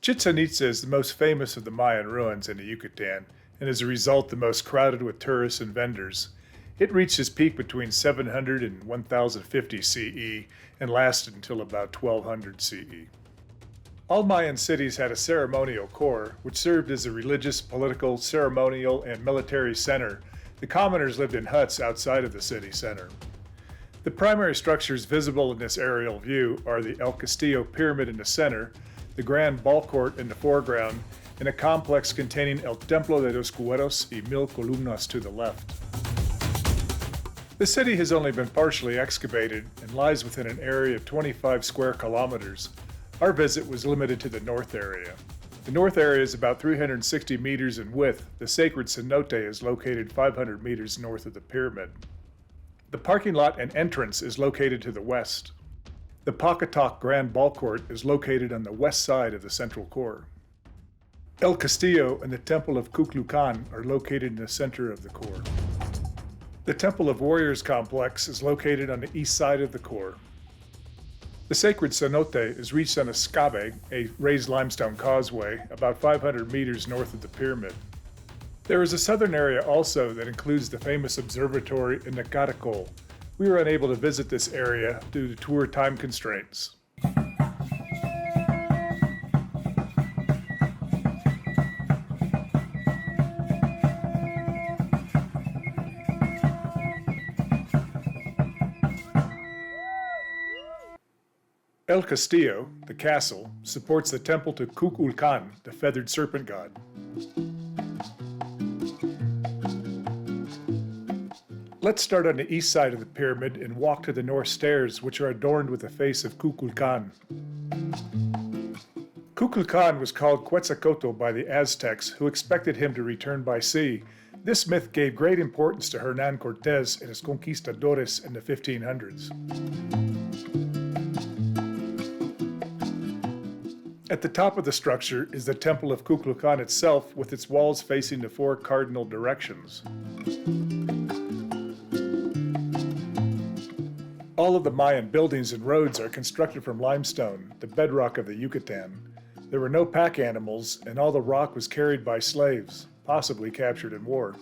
Chichén Itza is the most famous of the Mayan ruins in the Yucatan, and as a result the most crowded with tourists and vendors. It reached its peak between 700 and 1050 CE and lasted until about 1200 CE. All Mayan cities had a ceremonial core, which served as a religious, political, ceremonial, and military center. The commoners lived in huts outside of the city center. The primary structures visible in this aerial view are the El Castillo Pyramid in the center, the Grand Ball Court in the foreground, and a complex containing El Templo de los Cueros y Mil Columnas to the left. The city has only been partially excavated and lies within an area of 25 square kilometers. Our visit was limited to the north area. The north area is about 360 meters in width. The sacred cenote is located 500 meters north of the pyramid. The parking lot and entrance is located to the west. The Pocatoc Grand Ball Court is located on the west side of the central core. El Castillo and the Temple of Kukulkan are located in the center of the core. The Temple of Warriors complex is located on the east side of the core. The sacred cenote is reached on a scabe, a raised limestone causeway, about 500 meters north of the pyramid. There is a southern area also that includes the famous observatory in the Caracol. We were unable to visit this area due to tour time constraints. El Castillo, the castle, supports the temple to Kukulkan, the feathered serpent god. Let's start on the east side of the pyramid and walk to the north stairs, which are adorned with the face of Kukulkan. Kukulkan was called Quetzalcoatl by the Aztecs, who expected him to return by sea. This myth gave great importance to Hernán Cortés and his conquistadores in the 1500s. At the top of the structure is the Temple of Kukulkan itself, with its walls facing the four cardinal directions. All of the Mayan buildings and roads are constructed from limestone, the bedrock of the Yucatan. There were no pack animals, and all the rock was carried by slaves, possibly captured in war.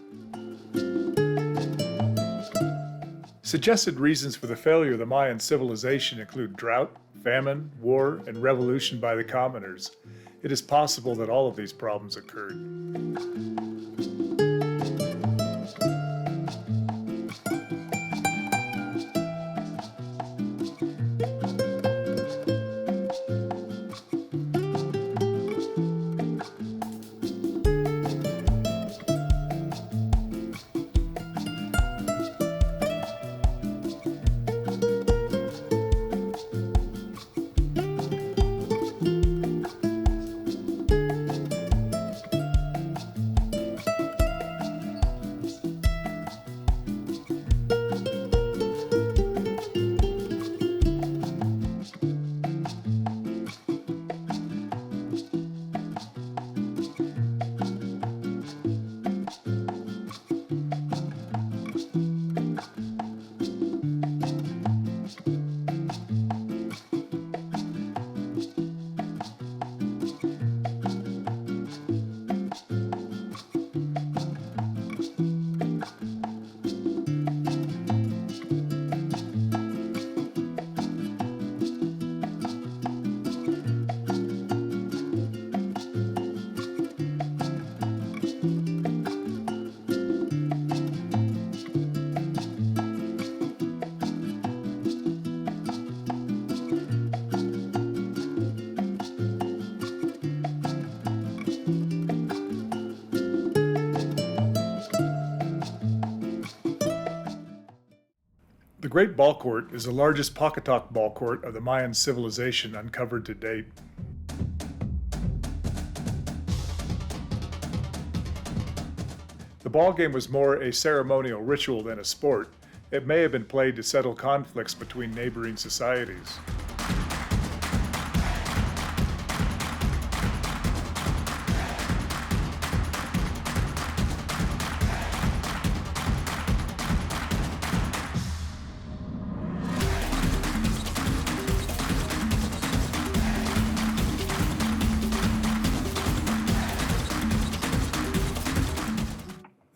Suggested reasons for the failure of the Mayan civilization include drought, famine, war, and revolution by the commoners. It is possible that all of these problems occurred. The Great Ball Court is the largest Pocatoc ball court of the Mayan civilization uncovered to date. The ball game was more a ceremonial ritual than a sport. It may have been played to settle conflicts between neighboring societies.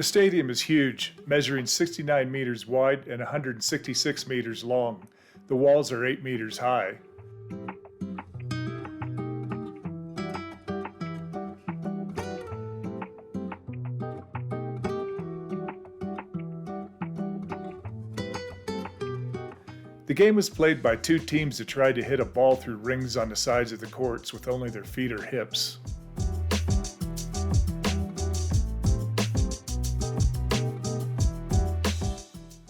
The stadium is huge, measuring 69 meters wide and 166 meters long. The walls are 8 meters high. The game was played by two teams that tried to hit a ball through rings on the sides of the courts with only their feet or hips.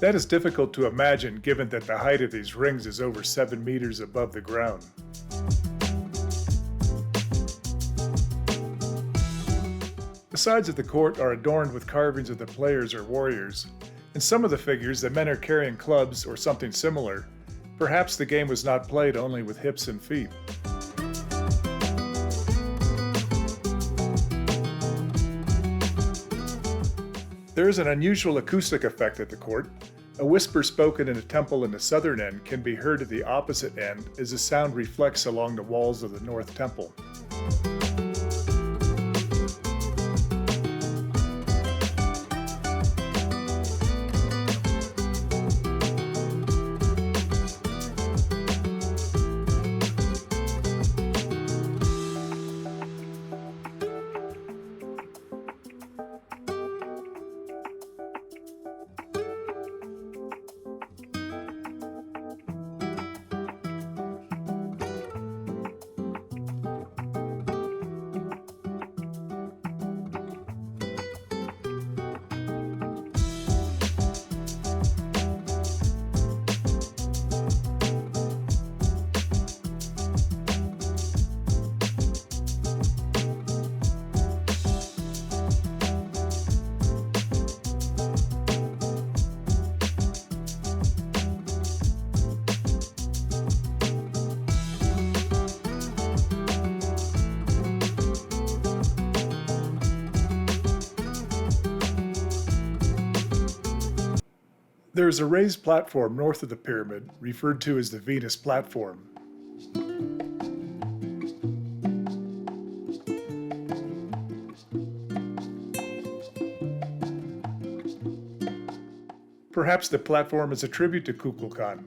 That is difficult to imagine given that the height of these rings is over 7 meters above the ground. The sides of the court are adorned with carvings of the players or warriors. In some of the figures, the men are carrying clubs or something similar. Perhaps the game was not played only with hips and feet. There is an unusual acoustic effect at the court. A whisper spoken in a temple in the southern end can be heard at the opposite end as the sound reflects along the walls of the north temple. There is a raised platform north of the pyramid, referred to as the Venus platform. Perhaps the platform is a tribute to Kukulkan.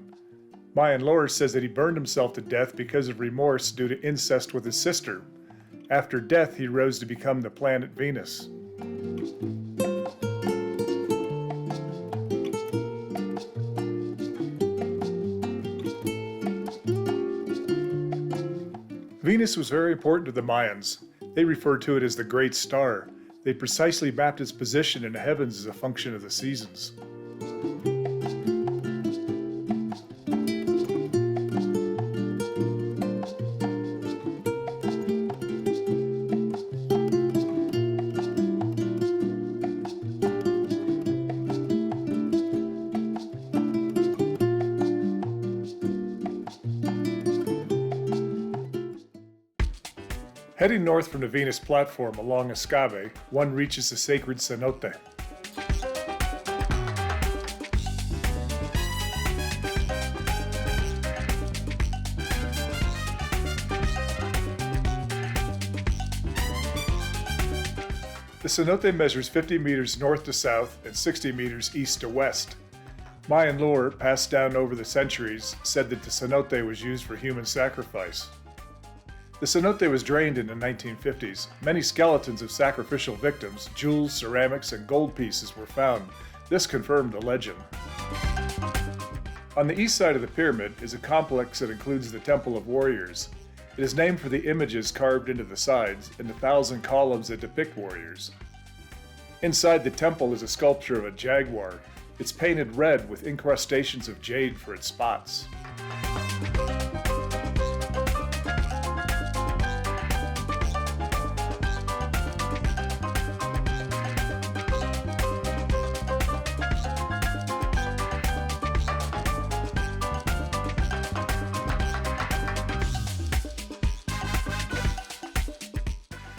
Mayan lore says that he burned himself to death because of remorse due to incest with his sister. After death, he rose to become the planet Venus. Venus was very important to the Mayans. They referred to it as the Great Star. They precisely mapped its position in the heavens as a function of the seasons. Heading north from the Venus platform along Escabe, one reaches the sacred cenote. The cenote measures 50 meters north to south and 60 meters east to west. Mayan lore, passed down over the centuries, said that the cenote was used for human sacrifice. The cenote was drained in the 1950s. Many skeletons of sacrificial victims, jewels, ceramics, and gold pieces were found. This confirmed the legend. On the east side of the pyramid is a complex that includes the Temple of Warriors. It is named for the images carved into the sides and the 1,000 columns that depict warriors. Inside the temple is a sculpture of a jaguar. It's painted red with incrustations of jade for its spots.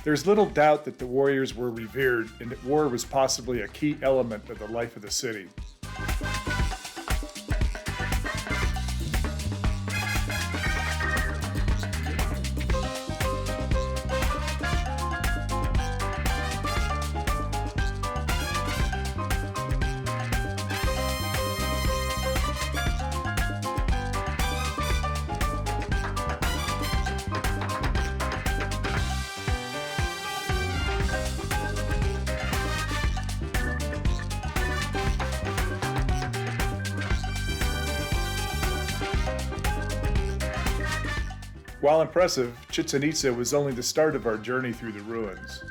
There's little doubt that the warriors were revered and that war was possibly a key element of the life of the city. While impressive, Chichén Itza was only the start of our journey through the ruins.